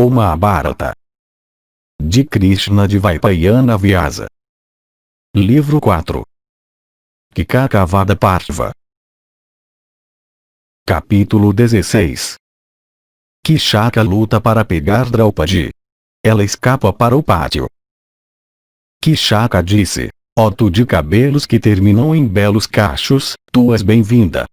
o Mahabharata. De Krishna de Vaipayana Vyasa. Livro 4. Kikakavada Parva. Capítulo 16. Kishaka luta para pegar Draupadi. Ela escapa para o pátio. Kishaka disse: ó tu de cabelos que terminam em belos cachos, tu és bem-vinda.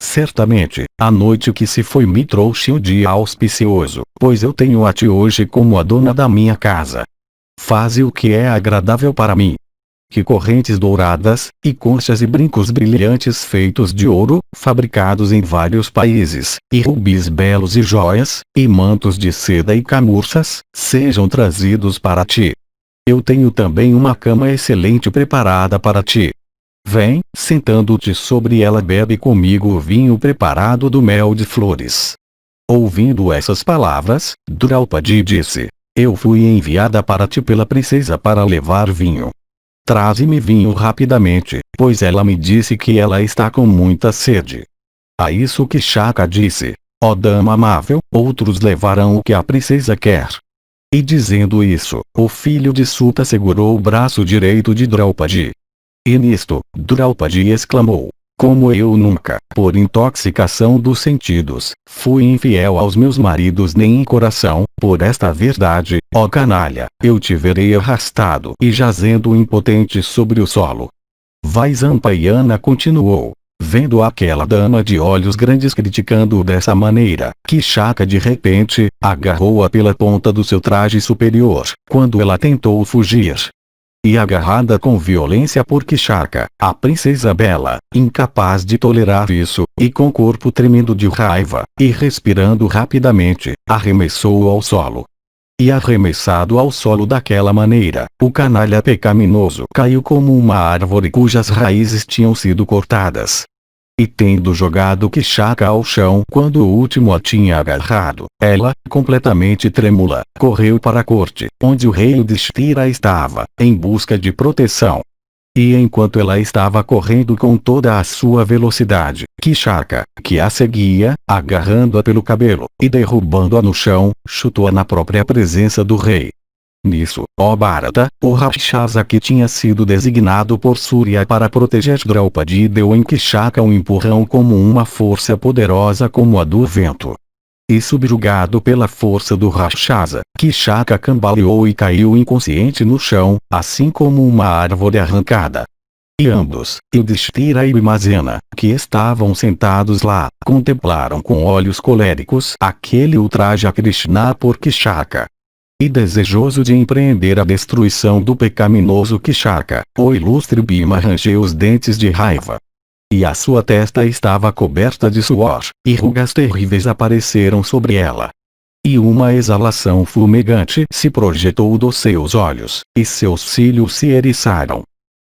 Certamente, a noite que se foi me trouxe um dia auspicioso, pois eu tenho a ti hoje como a dona da minha casa. Faze o que é agradável para mim. Que correntes douradas, e conchas e brincos brilhantes feitos de ouro, fabricados em vários países, e rubis belos e joias, e mantos de seda e camurças, sejam trazidos para ti. Eu tenho também uma cama excelente preparada para ti. Vem, sentando-te sobre ela, bebe comigo o vinho preparado do mel de flores. Ouvindo essas palavras, Draupadi disse: eu fui enviada para ti pela princesa para levar vinho. Traze-me vinho rapidamente, pois ela me disse que ela está com muita sede. A isso Kishaka disse: ó dama amável, outros levarão o que a princesa quer. E dizendo isso, o filho de Suta segurou o braço direito de Draupadi. E nisto, Draupadi exclamou: como eu nunca, por intoxicação dos sentidos, fui infiel aos meus maridos nem em coração, por esta verdade, ó canalha, eu te verei arrastado e jazendo impotente sobre o solo. Vaisampayana continuou: vendo aquela dama de olhos grandes criticando-o dessa maneira, Kishaka de repente, agarrou-a pela ponta do seu traje superior, quando ela tentou fugir. E agarrada com violência por Kishaka, a princesa bela, incapaz de tolerar isso, e com corpo tremendo de raiva, e respirando rapidamente, arremessou-o ao solo. E arremessado ao solo daquela maneira, o canalha pecaminoso caiu como uma árvore cujas raízes tinham sido cortadas. E tendo jogado Kishaka ao chão quando o último a tinha agarrado, ela, completamente trêmula, correu para a corte, onde o rei Yudhishthira estava, em busca de proteção. E enquanto ela estava correndo com toda a sua velocidade, Kishaka, que a seguia, agarrando-a pelo cabelo, e derrubando-a no chão, chutou-a na própria presença do rei. Nisso, ó Bharata, o Rakshasa que tinha sido designado por Surya para proteger Draupadi deu em Kishaka um empurrão como uma força poderosa como a do vento. E subjugado pela força do Rakshasa, Kishaka cambaleou e caiu inconsciente no chão, assim como uma árvore arrancada. E ambos, Yudhishthira e Bhimazena, que estavam sentados lá, contemplaram com olhos coléricos aquele ultraje a Krishna por Kishaka. E desejoso de empreender a destruição do pecaminoso Kishaka, o ilustre Bhima rangeu os dentes de raiva. E a sua testa estava coberta de suor, e rugas terríveis apareceram sobre ela. E uma exalação fumegante se projetou dos seus olhos, e seus cílios se eriçaram.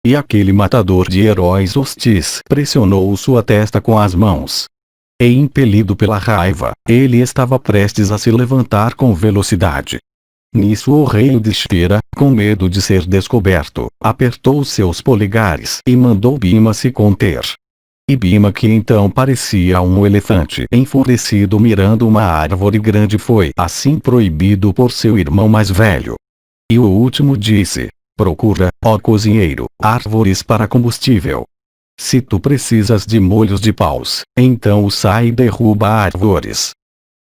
E aquele matador de heróis hostis pressionou sua testa com as mãos. E impelido pela raiva, ele estava prestes a se levantar com velocidade. Nisso o rei Yudhishthira, com medo de ser descoberto, apertou seus polegares e mandou Bhima se conter. E Bhima, que então parecia um elefante enfurecido mirando uma árvore grande, foi assim proibido por seu irmão mais velho. E o último disse: procura, ó cozinheiro, árvores para combustível. Se tu precisas de molhos de paus, então sai e derruba árvores.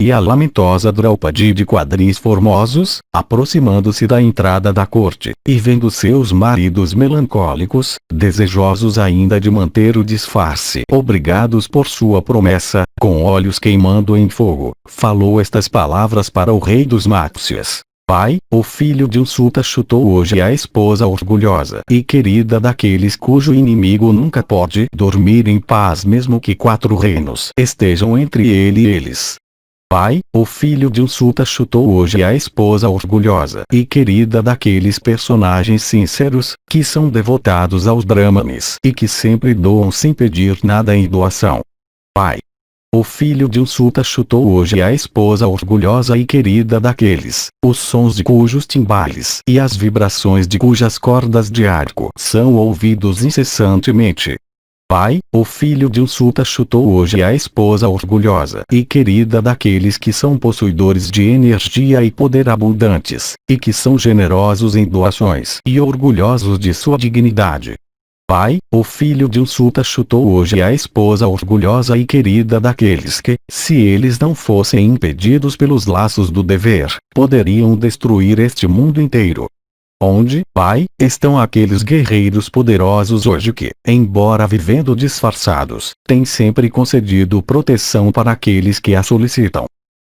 E a lamentosa Draupadi de quadris formosos, aproximando-se da entrada da corte, e vendo seus maridos melancólicos, desejosos ainda de manter o disfarce, obrigados por sua promessa, com olhos queimando em fogo, falou estas palavras para o rei dos Matsyas: pai, o filho de um Suta chutou hoje a esposa orgulhosa e querida daqueles cujo inimigo nunca pode dormir em paz mesmo que 4 reinos estejam entre ele e eles. Pai, o filho de um Suta chutou hoje a esposa orgulhosa e querida daqueles personagens sinceros, que são devotados aos Brahmanes e que sempre doam sem pedir nada em doação. Pai, o filho de um Suta chutou hoje a esposa orgulhosa e querida daqueles, os sons de cujos timbales e as vibrações de cujas cordas de arco são ouvidos incessantemente. Pai, o filho de Usuta chutou hoje a esposa orgulhosa e querida daqueles que são possuidores de energia e poder abundantes, e que são generosos em doações e orgulhosos de sua dignidade. Pai, o filho de Usuta chutou hoje a esposa orgulhosa e querida daqueles que, se eles não fossem impedidos pelos laços do dever, poderiam destruir este mundo inteiro. Onde, Pai, estão aqueles guerreiros poderosos hoje que, embora vivendo disfarçados, têm sempre concedido proteção para aqueles que a solicitam?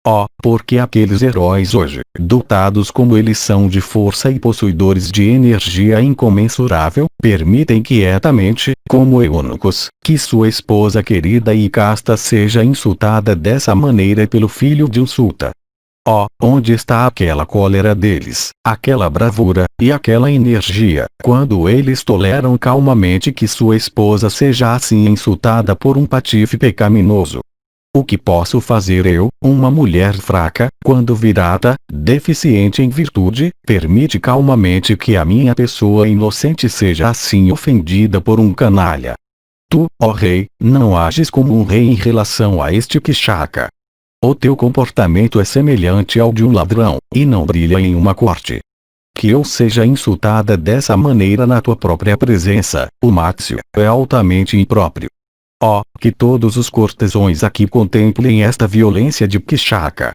Oh, porque aqueles heróis hoje, dotados como eles são de força e possuidores de energia incomensurável, permitem quietamente, como eunucos, que sua esposa querida e casta seja insultada dessa maneira pelo filho de Usuta. Oh, onde está aquela cólera deles, aquela bravura, e aquela energia, quando eles toleram calmamente que sua esposa seja assim insultada por um patife pecaminoso? O que posso fazer eu, uma mulher fraca, quando Virata, deficiente em virtude, permite calmamente que a minha pessoa inocente seja assim ofendida por um canalha? Tu, ó rei, não ages como um rei em relação a este Kshaka. O teu comportamento é semelhante ao de um ladrão, e não brilha em uma corte. Que eu seja insultada dessa maneira na tua própria presença, o Matsya, é altamente impróprio. Oh, que todos os cortesões aqui contemplem esta violência de Kshaka.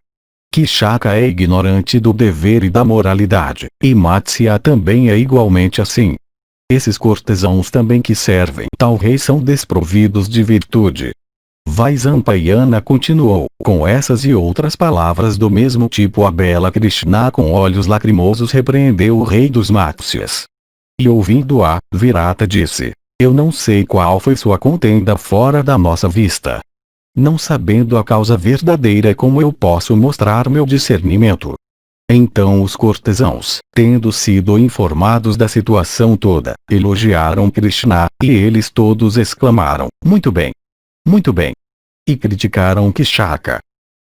Kshaka é ignorante do dever e da moralidade, e Matsya também é igualmente assim. Esses cortesãos também que servem tal rei são desprovidos de virtude. Vaisampayana continuou, com essas e outras palavras do mesmo tipo. A bela Krishna com olhos lacrimosos repreendeu o rei dos Matsyas. E ouvindo-a, Virata disse: eu não sei qual foi sua contenda fora da nossa vista. Não sabendo a causa verdadeira, como eu posso mostrar meu discernimento? Então os cortesãos, tendo sido informados da situação toda, elogiaram Krishna, e eles todos exclamaram: muito bem! Muito bem! E criticaram Kshaka.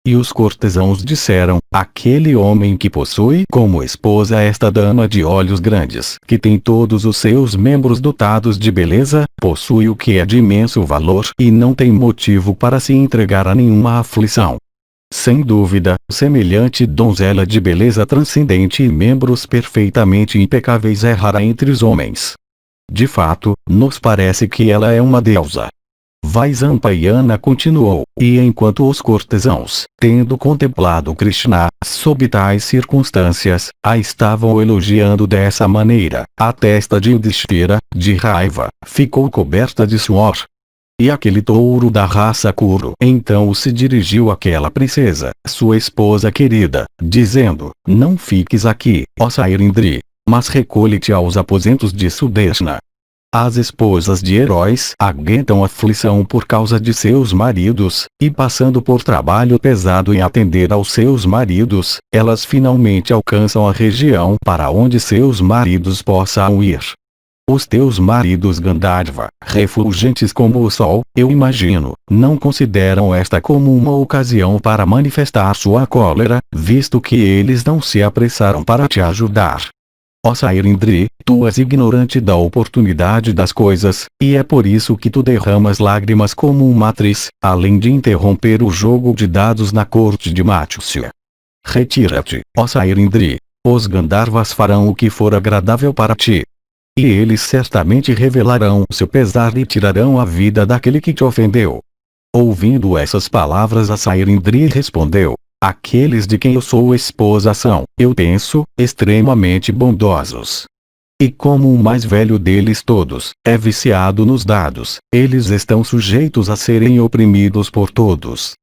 E os cortesãos disseram: aquele homem que possui como esposa esta dama de olhos grandes, que tem todos os seus membros dotados de beleza, possui o que é de imenso valor e não tem motivo para se entregar a nenhuma aflição. Sem dúvida, semelhante donzela de beleza transcendente e membros perfeitamente impecáveis é rara entre os homens. De fato, nos parece que ela é uma deusa. Vaisampayana continuou, e enquanto os cortesãos, tendo contemplado Krishna, sob tais circunstâncias, a estavam elogiando dessa maneira, a testa de Yudhishthira, de raiva, ficou coberta de suor. E aquele touro da raça Kuru então se dirigiu àquela princesa, sua esposa querida, dizendo: não fiques aqui, ó Sairindri, mas recolhe-te aos aposentos de Sudeshna. As esposas de heróis aguentam aflição por causa de seus maridos, e passando por trabalho pesado em atender aos seus maridos, elas finalmente alcançam a região para onde seus maridos possam ir. Os teus maridos Gandharva, refulgentes como o sol, eu imagino, não consideram esta como uma ocasião para manifestar sua cólera, visto que eles não se apressaram para te ajudar. Ó Sairindri, tu és ignorante da oportunidade das coisas, e é por isso que tu derramas lágrimas como uma atriz, além de interromper o jogo de dados na corte de Matsya. Retira-te, ó Sairindri. Os Gandharvas farão o que for agradável para ti. E eles certamente revelarão seu pesar e tirarão a vida daquele que te ofendeu. Ouvindo essas palavras, a Sairindri respondeu: aqueles de quem eu sou esposa são, eu penso, extremamente bondosos. E como o mais velho deles todos, é viciado nos dados, eles estão sujeitos a serem oprimidos por todos.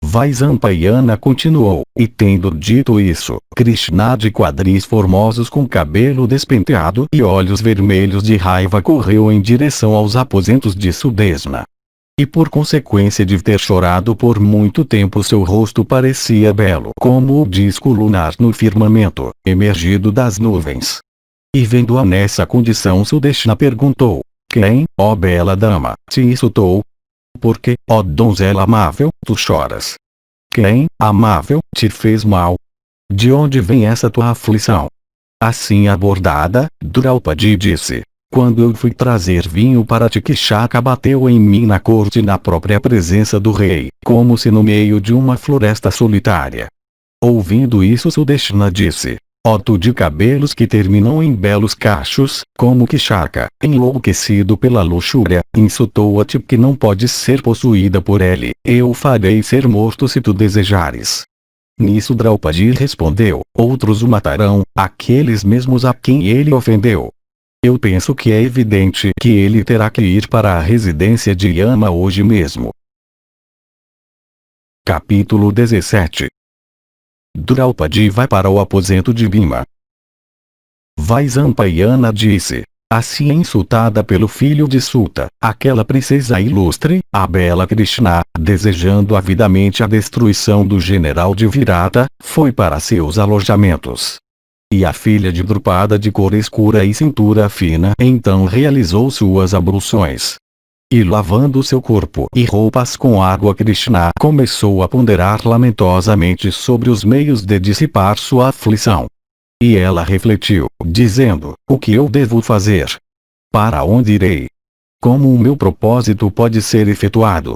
Vaisampayana continuou, e tendo dito isso, Krishna de quadris formosos com cabelo despenteado e olhos vermelhos de raiva correu em direção aos aposentos de Sudeshna. E por consequência de ter chorado por muito tempo, seu rosto parecia belo como o disco lunar no firmamento, emergido das nuvens. E vendo-a nessa condição, Sudeshna perguntou: quem, ó bela dama, te insultou? Por que, ó donzela amável, tu choras? Quem, amável, te fez mal? De onde vem essa tua aflição? Assim abordada, Draupadi disse: Quando eu fui trazer vinho para ti, Kshaka bateu em mim na corte na própria presença do rei, como se no meio de uma floresta solitária. Ouvindo isso, Sudeshna disse: ó tu de cabelos que terminam em belos cachos, como Kshaka, enlouquecido pela luxúria, insultou a ti que não podes ser possuída por ele, eu farei ser morto se tu desejares. Nisso Draupadi respondeu: outros o matarão, aqueles mesmos a quem ele ofendeu. Eu penso que é evidente que ele terá que ir para a residência de Yama hoje mesmo. Capítulo 17. Draupadi vai para o aposento de Bhima. Vaisampayana disse: assim insultada pelo filho de Suta, aquela princesa ilustre, a bela Krishna, desejando avidamente a destruição do general de Virata, foi para seus alojamentos. E a filha de Drupada de cor escura e cintura fina então realizou suas abluções. E lavando seu corpo e roupas com água, Krishna começou a ponderar lamentosamente sobre os meios de dissipar sua aflição. E ela refletiu, dizendo: o que eu devo fazer? Para onde irei? Como o meu propósito pode ser efetuado?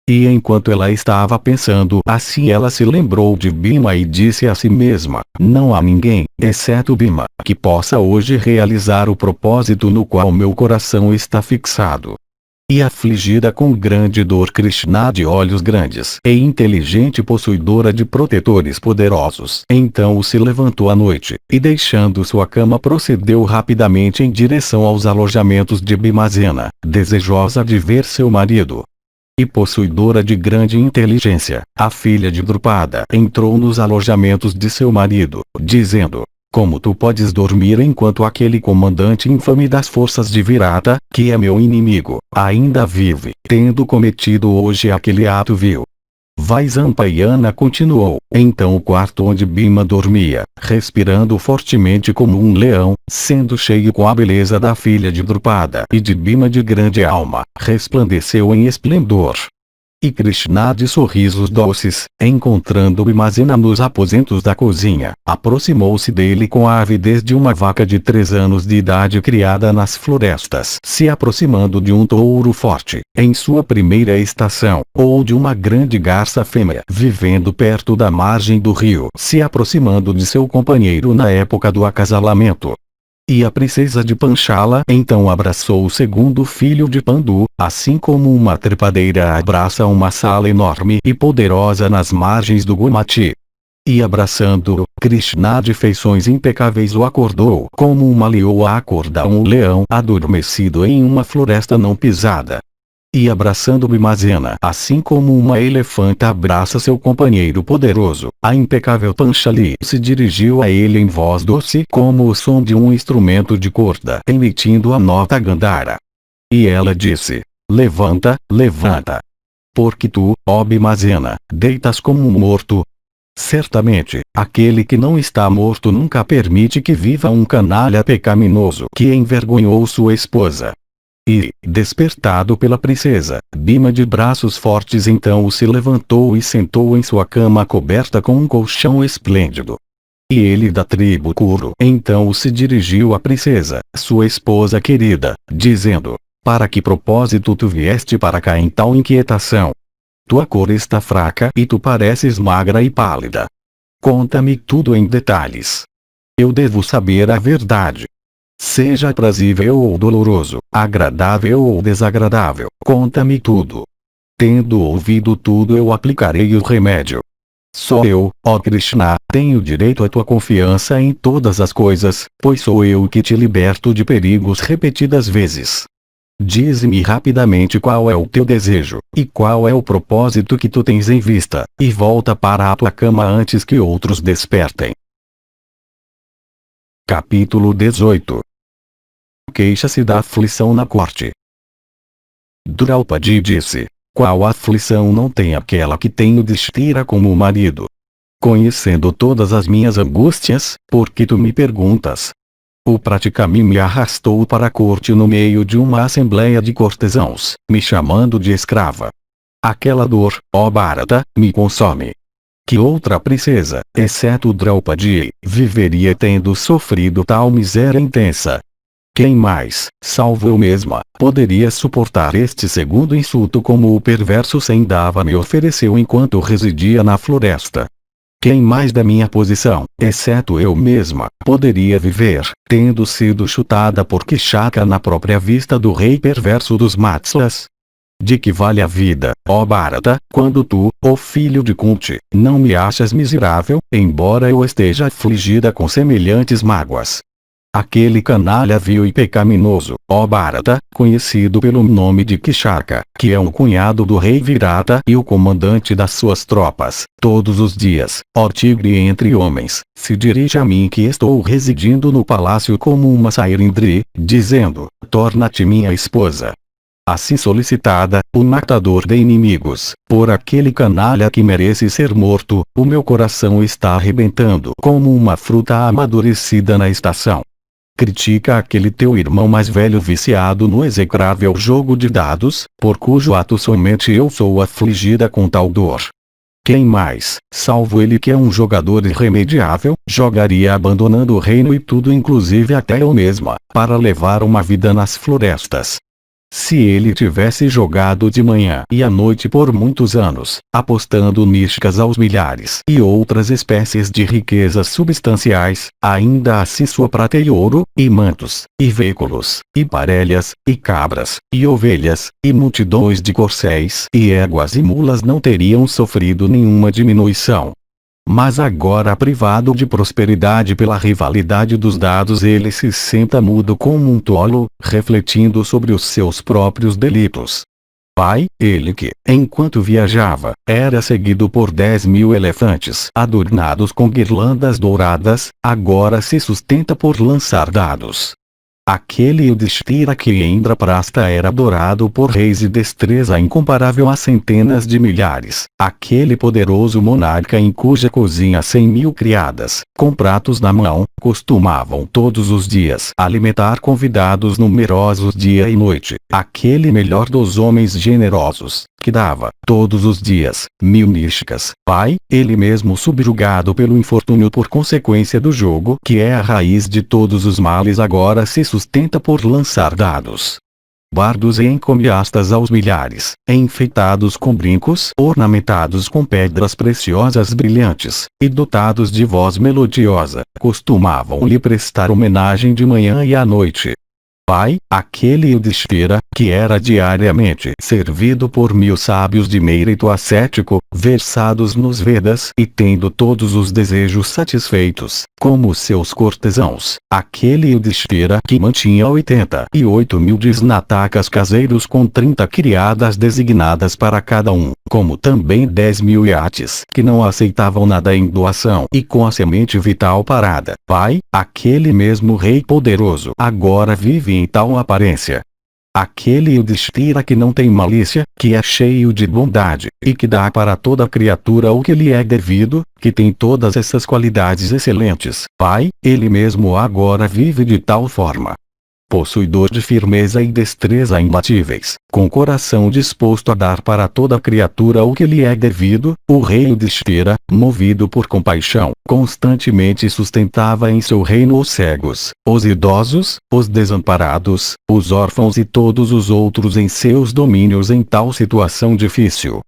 E enquanto ela estava pensando assim, ela se lembrou de Bhima e disse a si mesma: não há ninguém, exceto Bhima, que possa hoje realizar o propósito no qual meu coração está fixado. E afligida com grande dor, Krishna, de olhos grandes e inteligente, possuidora de protetores poderosos, então se levantou à noite, e deixando sua cama procedeu rapidamente em direção aos alojamentos de Bhimazena, desejosa de ver seu marido. E possuidora de grande inteligência, a filha de Drupada entrou nos alojamentos de seu marido, dizendo: como tu podes dormir enquanto aquele comandante infame das forças de Virata, que é meu inimigo, ainda vive, tendo cometido hoje aquele ato vil? Vaisampayana continuou: então o quarto onde Bhima dormia, respirando fortemente como um leão, sendo cheio com a beleza da filha de Drupada e de Bhima de grande alma, resplandeceu em esplendor. E Krishna, de sorrisos doces, encontrando Bhimazena nos aposentos da cozinha, aproximou-se dele com a avidez de uma vaca de 3 anos de idade criada nas florestas, se aproximando de um touro forte, em sua primeira estação, ou de uma grande garça fêmea vivendo perto da margem do rio, se aproximando de seu companheiro na época do acasalamento. E a princesa de Panchala então abraçou o segundo filho de Pandu, assim como uma trepadeira abraça uma sala enorme e poderosa nas margens do Gomati. E abraçando-o, Krishna, de feições impecáveis, o acordou como uma leoa acorda um leão adormecido em uma floresta não pisada. E abraçando Bhimazena, assim como uma elefanta abraça seu companheiro poderoso, a impecável Panchali se dirigiu a ele em voz doce como o som de um instrumento de corda emitindo a nota Gandhara. E ela disse: levanta, levanta. Porque tu, ó Bhimazena, deitas como um morto. Certamente, aquele que não está morto nunca permite que viva um canalha pecaminoso que envergonhou sua esposa. E, despertado pela princesa, Bhima, de braços fortes, então se levantou e sentou em sua cama coberta com um colchão esplêndido. E ele, da tribo Kuru, então se dirigiu à princesa, sua esposa querida, dizendo: para que propósito tu vieste para cá em tal inquietação? Tua cor está fraca e tu pareces magra e pálida. Conta-me tudo em detalhes. Eu devo saber a verdade. Seja aprazível ou doloroso, agradável ou desagradável, conta-me tudo. Tendo ouvido tudo, eu aplicarei o remédio. Só eu, ó Krishna, tenho direito à tua confiança em todas as coisas, pois sou eu que te liberto de perigos repetidas vezes. Dize-me rapidamente qual é o teu desejo, e qual é o propósito que tu tens em vista, e volta para a tua cama antes que outros despertem. Capítulo 18. Queixa-se da aflição na corte. Draupadi disse: qual aflição não tem aquela que tem Yudhishthira como marido? Conhecendo todas as minhas angústias, por que tu me perguntas? O Pratikami me arrastou para a corte no meio de uma assembleia de cortesãos, me chamando de escrava. Aquela dor, ó Bharata, me consome. Que outra princesa, exceto Draupadi, viveria tendo sofrido tal miséria intensa? Quem mais, salvo eu mesma, poderia suportar este segundo insulto como o perverso Sendava me ofereceu enquanto residia na floresta? Quem mais da minha posição, exceto eu mesma, poderia viver, tendo sido chutada por Kishaka na própria vista do rei perverso dos Matsuras? De que vale a vida, ó Bharata, quando tu, ó filho de Kunti, não me achas miserável, embora eu esteja afligida com semelhantes mágoas? Aquele canalha vil e pecaminoso, ó Bharata, conhecido pelo nome de Kishaka, que é um cunhado do rei Virata e o comandante das suas tropas, todos os dias, ó tigre entre homens, se dirige a mim que estou residindo no palácio como uma Sairindri, dizendo, torna-te minha esposa. Assim solicitada, o matador de inimigos, por aquele canalha que merece ser morto, o meu coração está arrebentando como uma fruta amadurecida na estação. Critica aquele teu irmão mais velho viciado no execrável jogo de dados, por cujo ato somente eu sou afligida com tal dor. Quem mais, salvo ele que é um jogador irremediável, jogaria abandonando o reino e tudo inclusive até eu mesma, para levar uma vida nas florestas? Se ele tivesse jogado de manhã e à noite por muitos anos, apostando nísticas aos milhares e outras espécies de riquezas substanciais, ainda assim sua prata e ouro, e mantos, e veículos, e parelhas, e cabras, e ovelhas, e multidões de corcéis e éguas e mulas não teriam sofrido nenhuma diminuição. Mas agora privado de prosperidade pela rivalidade dos dados ele se senta mudo como um tolo, refletindo sobre os seus próprios delitos. Pai, ele que, enquanto viajava, era seguido por 10.000 elefantes adornados com guirlandas douradas, agora se sustenta por lançar dados. Aquele Yudhishthira que em Indraprastha era adorado por reis e destreza incomparável a centenas de milhares, aquele poderoso monarca em cuja cozinha 100.000 criadas, com pratos na mão, costumavam todos os dias alimentar convidados numerosos dia e noite, aquele melhor dos homens generosos, que dava, todos os dias, 1.000 nísticas, pai, ele mesmo subjugado pelo infortúnio por consequência do jogo que é a raiz de todos os males agora se sustenta por lançar dados. Bardos e encomiastas aos milhares, enfeitados com brincos ornamentados com pedras preciosas brilhantes, e dotados de voz melodiosa, costumavam lhe prestar homenagem de manhã e à noite. Pai, aquele Yudhishthira, que era diariamente servido por 1.000 sábios de mérito ascético, versados nos Vedas e tendo todos os desejos satisfeitos, como seus cortesãos, aquele Yudhishthira que mantinha 88.000 desnatakas caseiros com 30 criadas designadas para cada um, como também 10.000 iates que não aceitavam nada em doação e com a semente vital parada. Pai, aquele mesmo rei poderoso agora vive em tal aparência. Aquele Yudhishthira que não tem malícia, que é cheio de bondade, e que dá para toda criatura o que lhe é devido, que tem todas essas qualidades excelentes. Pai, ele mesmo agora vive de tal forma. Possuidor de firmeza e destreza imbatíveis, com coração disposto a dar para toda criatura o que lhe é devido, o rei Yudhishthira, movido por compaixão, constantemente sustentava em seu reino os cegos, os idosos, os desamparados, os órfãos e todos os outros em seus domínios em tal situação difícil.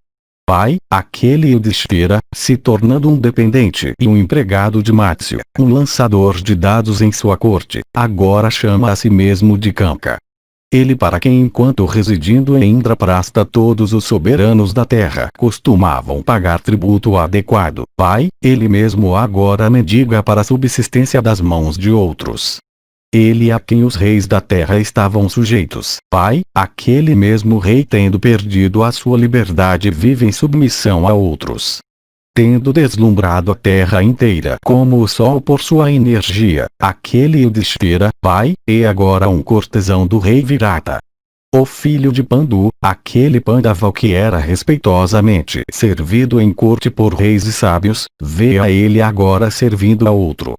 Pai, aquele Yudhishthira, se tornando um dependente e um empregado de Matsya, um lançador de dados em sua corte, agora chama a si mesmo de Kanka. Ele para quem enquanto residindo em Indraprastha todos os soberanos da terra costumavam pagar tributo adequado. Pai, ele mesmo agora mendiga para a subsistência das mãos de outros. Ele a quem os reis da terra estavam sujeitos. Pai, aquele mesmo rei tendo perdido a sua liberdade vive em submissão a outros. Tendo deslumbrado a terra inteira como o sol por sua energia, aquele Yudhishthira, pai, é agora um cortesão do rei Virata. O filho de Pandu, aquele Pandava que era respeitosamente servido em corte por reis e sábios, vê a ele agora servindo a outro.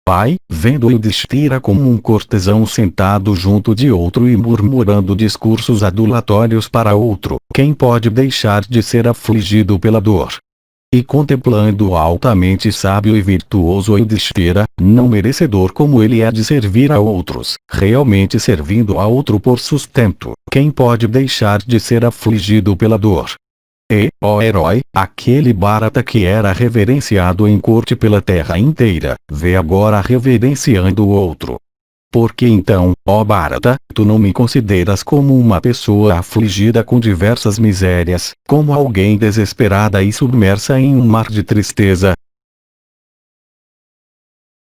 Pai, vendo Yudhishthira como um cortesão sentado junto de outro e murmurando discursos adulatórios para outro, quem pode deixar de ser afligido pela dor? E contemplando o altamente sábio e virtuoso Yudhishthira, não merecedor como ele é de servir a outros, realmente servindo a outro por sustento, quem pode deixar de ser afligido pela dor? E, ó herói, aquele Bharata que era reverenciado em corte pela terra inteira, vê agora reverenciando o outro. Por que então, ó Bharata, tu não me consideras como uma pessoa afligida com diversas misérias, como alguém desesperada e submersa em um mar de tristeza,